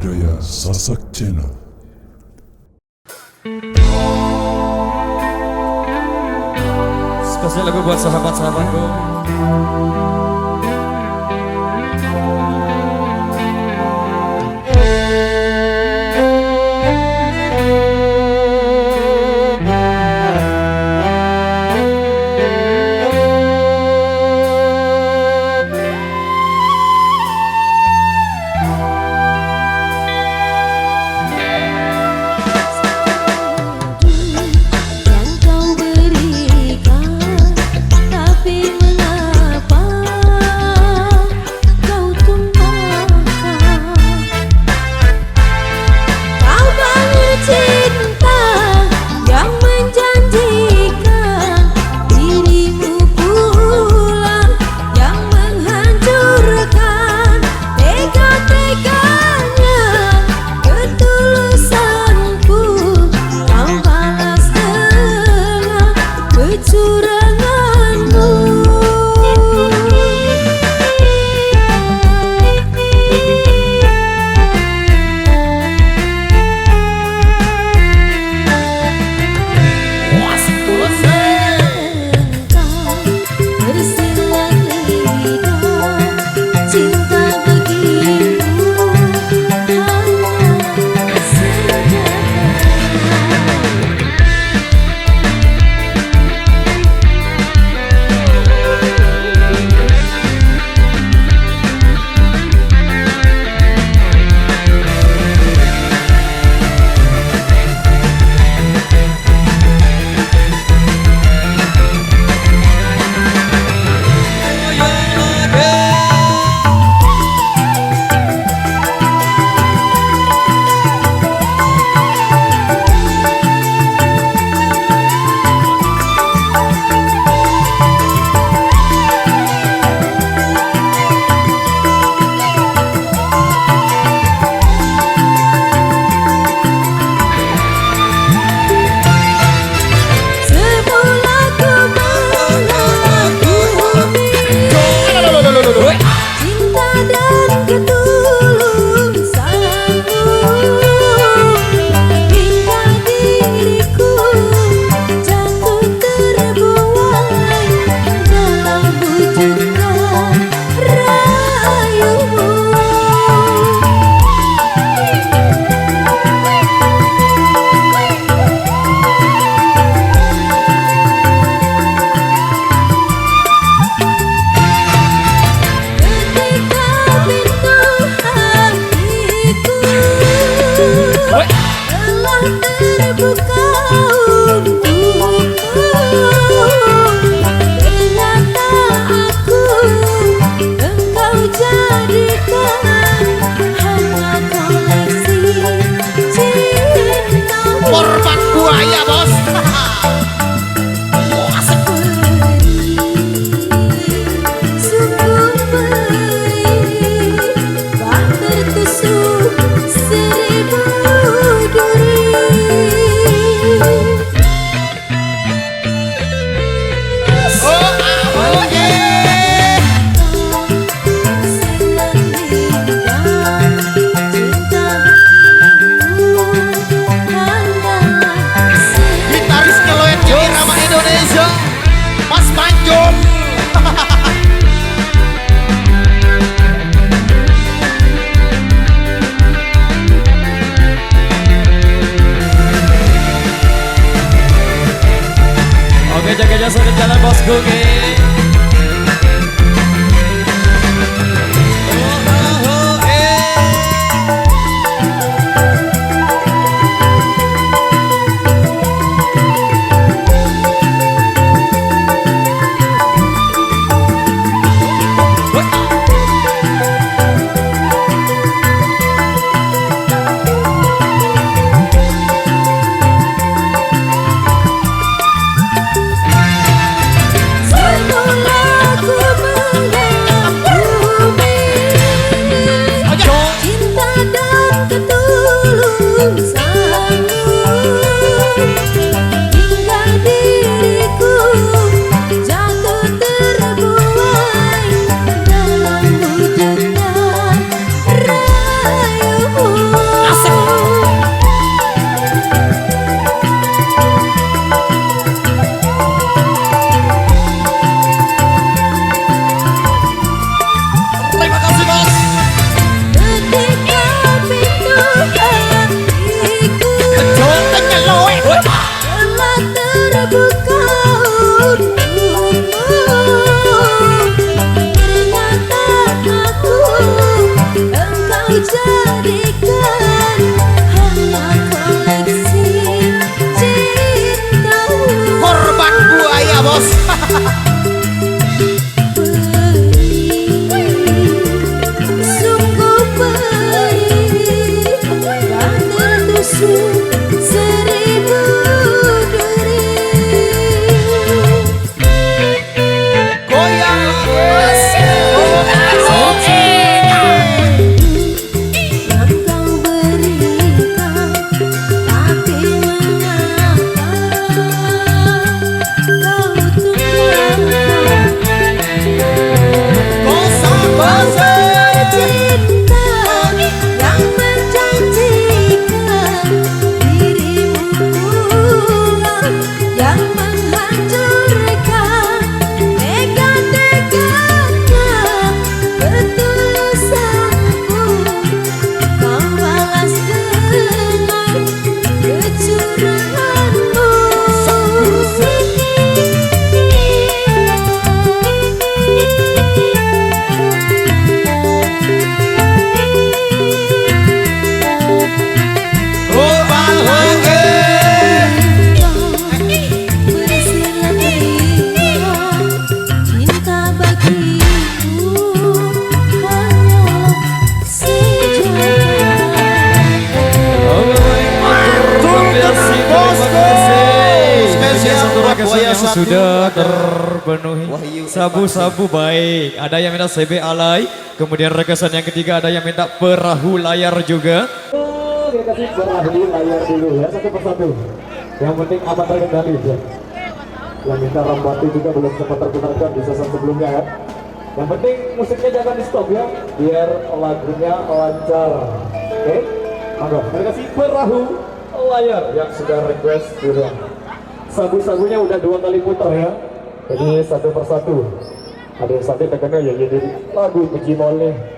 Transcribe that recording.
budaya Sasak Channel. Spesial lagu buat sahabat-sahabatku. Yang kau berikan, tapi mengapa jadikan hanya koleksi cintamu. Korban buaya bos. Sungguh perih dan tertusuk seribu duri. Goyang Yang kau berikan, tapi mengapa kau tinggalkan? Kosa-kosa Cinta yang menjanjikan dirimu pulang, yang menghancurkan tega-teganya ketulusanku. Kau balas dengan kecuranganmu. Gobal hoge. Bersihlah terima, cinta bagiku hanyalah Spesial buat buaya yang satu. sudah terpenuhi. Wahyu. Sabu-sabu baik. Ada yang minta CB alay. Kemudian rekesan yang ketiga ada yang minta perahu layar juga. Dia kasih perahu layar dulu ya, satu persatu. Yang penting aman terkendali ya. Yang minta Rambati juga belum sempat terputarkan di season sebelumnya ya. Yang penting musiknya jangan di stop ya, biar lagunya lancar. Oke, monggo. Terima kasih perahu layar yang sudah request dulu. Sabu-sabunya udah 2 kali putar ya. Jadi satu persatu. Ada yang sampai terkenal ya jadi lagu Puji Mole.